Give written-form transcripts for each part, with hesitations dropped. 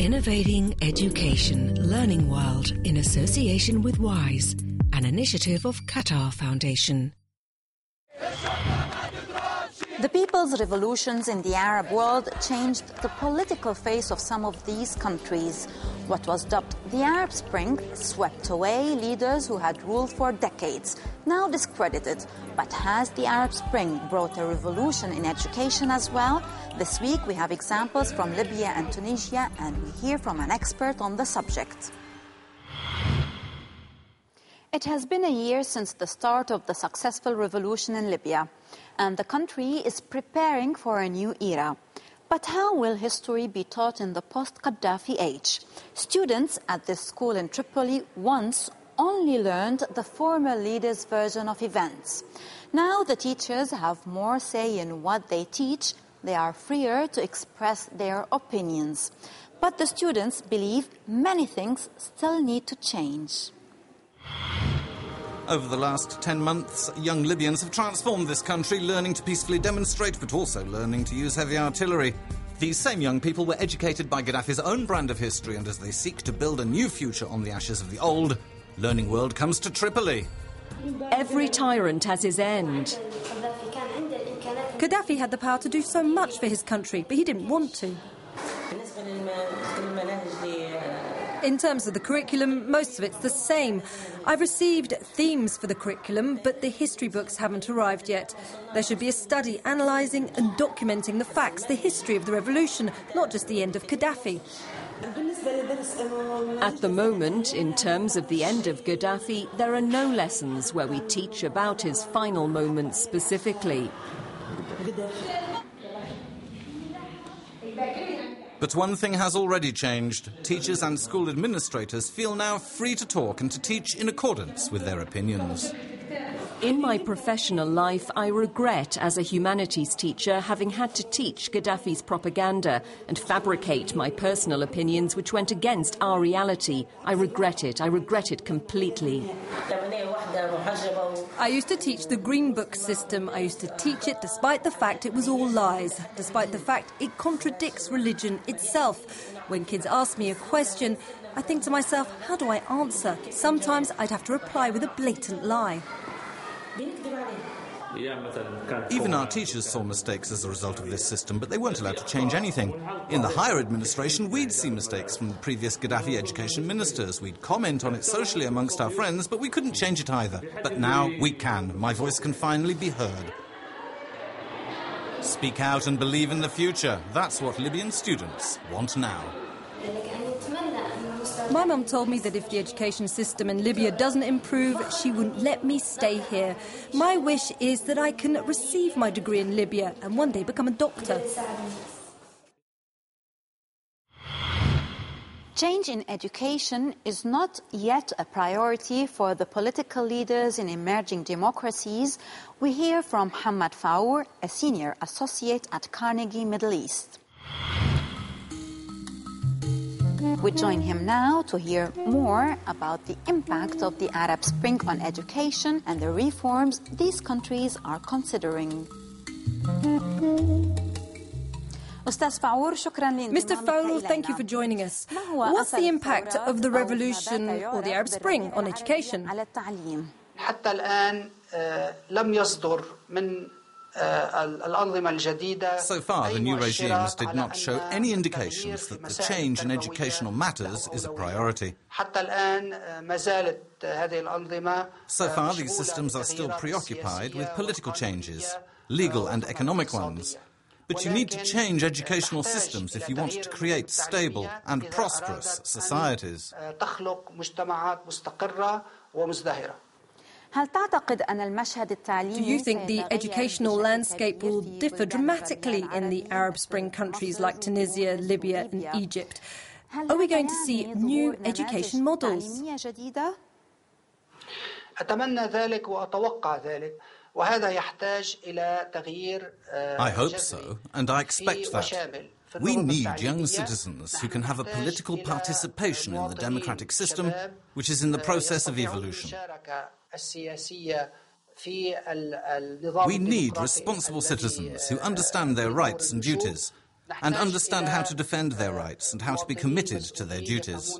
Innovating Education Learning World in association with WISE, an initiative of Qatar Foundation. The people's revolutions in the Arab world changed the political face of some of these countries. What was dubbed the Arab Spring swept away leaders who had ruled for decades, now discredited. But has the Arab Spring brought a revolution in education as well? This week we have examples from Libya and Tunisia, and we hear from an expert on the subject. It has been a year since the start of the successful revolution in Libya, and the country is preparing for a new era. But how will history be taught in the post-Gaddafi age? Students at this school in Tripoli once only learned the former leader's version of events. Now the teachers have more say in what they teach. They are freer to express their opinions. But the students believe many things still need to change. Over the last 10 months, young Libyans have transformed this country, learning to peacefully demonstrate, but also learning to use heavy artillery. These same young people were educated by Gaddafi's own brand of history, and as they seek to build a new future on the ashes of the old, Learning World comes to Tripoli. Every tyrant has his end. Gaddafi had the power to do so much for his country, but he didn't want to. In terms of the curriculum, most of it's the same. I've received themes for the curriculum, but the history books haven't arrived yet. There should be a study analysing and documenting the facts, the history of the revolution, not just the end of Gaddafi. At the moment, in terms of the end of Gaddafi, there are no lessons where we teach about his final moments specifically. But one thing has already changed. Teachers and school administrators feel now free to talk and to teach in accordance with their opinions. In my professional life, I regret, as a humanities teacher, having had to teach Gaddafi's propaganda and fabricate my personal opinions which went against our reality. I regret it completely. I used to teach the Green Book system. I used to teach it despite the fact it was all lies, despite the fact it contradicts religion itself. When kids ask me a question, I think to myself, how do I answer? Sometimes I'd have to reply with a blatant lie. Even our teachers saw mistakes as a result of this system, but they weren't allowed to change anything. In the higher administration, we'd see mistakes from the previous Gaddafi education ministers. We'd comment on it socially amongst our friends, but we couldn't change it either. But now we can. My voice can finally be heard. Speak out and believe in the future. That's what Libyan students want now. My mum told me that if the education system in Libya doesn't improve, she wouldn't let me stay here. My wish is that I can receive my degree in Libya and one day become a doctor. Change in education is not yet a priority for the political leaders in emerging democracies. We hear from Mohammed Faour, a senior associate at Carnegie Middle East. We join him now to hear more about the impact of the Arab Spring on education and the reforms these countries are considering. Mr. Faour, thank you for joining us. What's the impact of the revolution or the Arab Spring on education? So far, the new regimes did not show any indications that the change in educational matters is a priority. So far, these systems are still preoccupied with political changes, legal and economic ones. But you need to change educational systems if you want to create stable and prosperous societies. Do you think the educational landscape will differ dramatically in the Arab Spring countries like Tunisia, Libya and Egypt? Are we going to see new education models? I hope so, and I expect that. We need young citizens who can have a political participation in the democratic system, which is in the process of evolution. We need responsible citizens who understand their rights and duties. and understand how to defend their rights and how to be committed to their duties.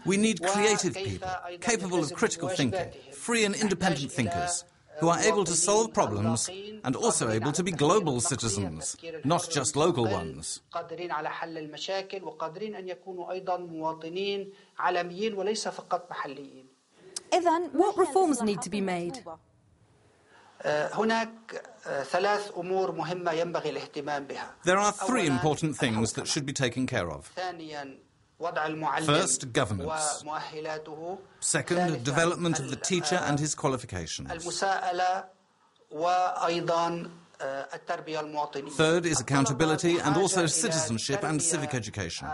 We need creative people, capable of critical thinking, free and independent thinkers, who are able to solve problems and also able to be global citizens, not just local ones. What reforms need to be made? There are three important things that should be taken care of. First, governance. Second, development of the teacher and his qualifications. Third is accountability and also citizenship and civic education.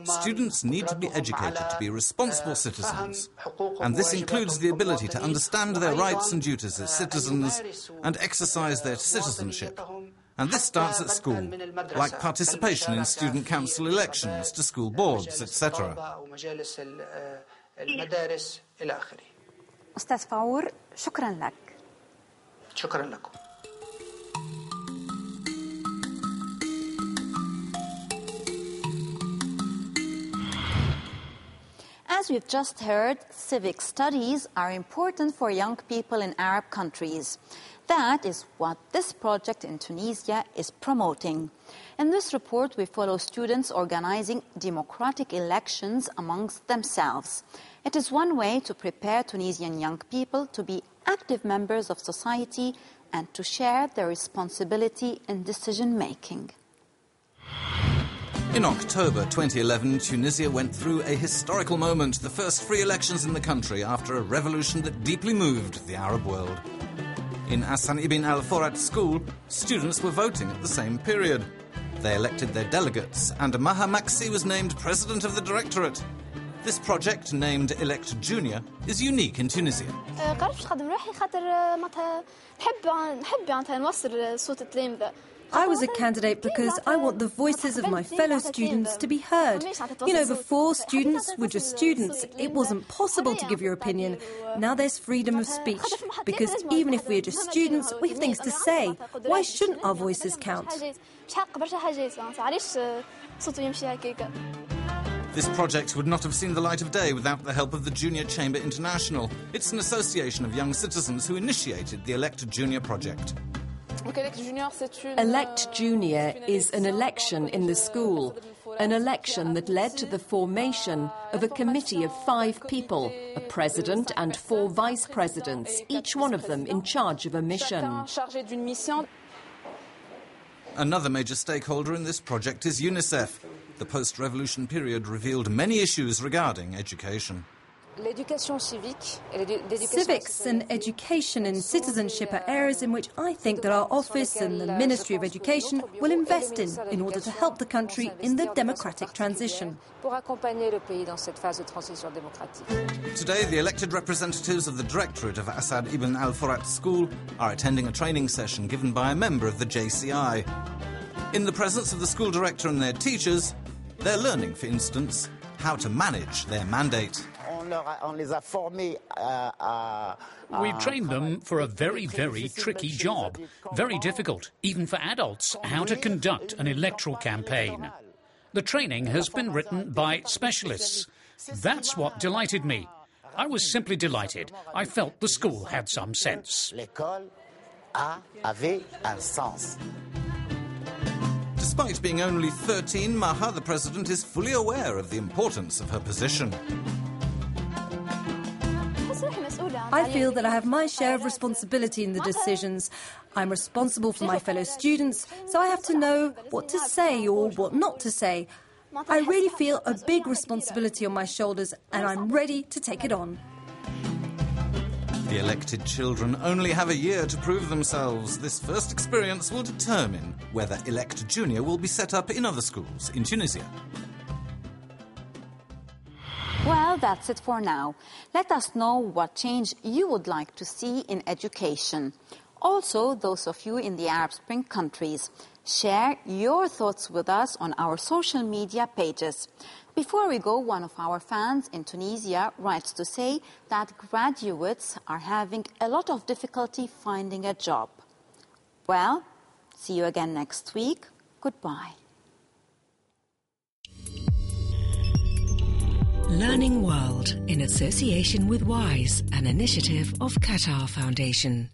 Students need to be educated to be responsible citizens, and this includes the ability to understand their rights and duties as citizens and exercise their citizenship. And this starts at school, like participation in student council elections, to school boards, etc. أستاذ فاور شكرا لك. شكرا لكم. As we've just heard, civic studies are important for young people in Arab countries. That is what this project in Tunisia is promoting. In this report, we follow students organizing democratic elections amongst themselves. It is one way to prepare Tunisian young people to be active members of society and to share their responsibility in decision-making. In October 2011, Tunisia went through a historical moment, the first free elections in the country after a revolution that deeply moved the Arab world. In Hassan ibn al-Forat school, students were voting at the same period. They elected their delegates, and Maha Maksi was named president of the directorate. This project, named Elect Junior, is unique in Tunisia. I was a candidate because I want the voices of my fellow students to be heard. You know, before, students were just students. It wasn't possible to give your opinion. Now there's freedom of speech, because even if we're just students, we have things to say. Why shouldn't our voices count? This project would not have seen the light of day without the help of the Junior Chamber International. It's an association of young citizens who initiated the Elect Junior project. Elect Junior is an election in the school, an election that led to the formation of a committee of 5 people, a president and 4 vice presidents, each one of them in charge of a mission. Another major stakeholder in this project is UNICEF. The post-revolution period revealed many issues regarding education. Civics and education and citizenship are areas in which I think that our office and the Ministry of Education will invest in order to help the country in the democratic transition. Today, the elected representatives of the directorate of Asad ibn al-Forat School are attending a training session given by a member of the JCI. In the presence of the school director and their teachers, they're learning, for instance, how to manage their mandate. We've trained them for a very, very tricky job. Very difficult, even for adults, how to conduct an electoral campaign. The training has been written by specialists. That's what delighted me. I was simply delighted. I felt the school had some sense. Despite being only 13, Maha, the president, is fully aware of the importance of her position. I feel that I have my share of responsibility in the decisions. I'm responsible for my fellow students, so I have to know what to say or what not to say. I really feel a big responsibility on my shoulders, and I'm ready to take it on. The elected children only have a year to prove themselves. This first experience will determine whether Elect Junior will be set up in other schools in Tunisia. Well, that's it for now. Let us know what change you would like to see in education. Also, those of you in the Arab Spring countries. Share your thoughts with us on our social media pages. Before we go, one of our fans in Tunisia writes to say that graduates are having a lot of difficulty finding a job. Well, see you again next week. Goodbye. Learning World in association with WISE, an initiative of Qatar Foundation.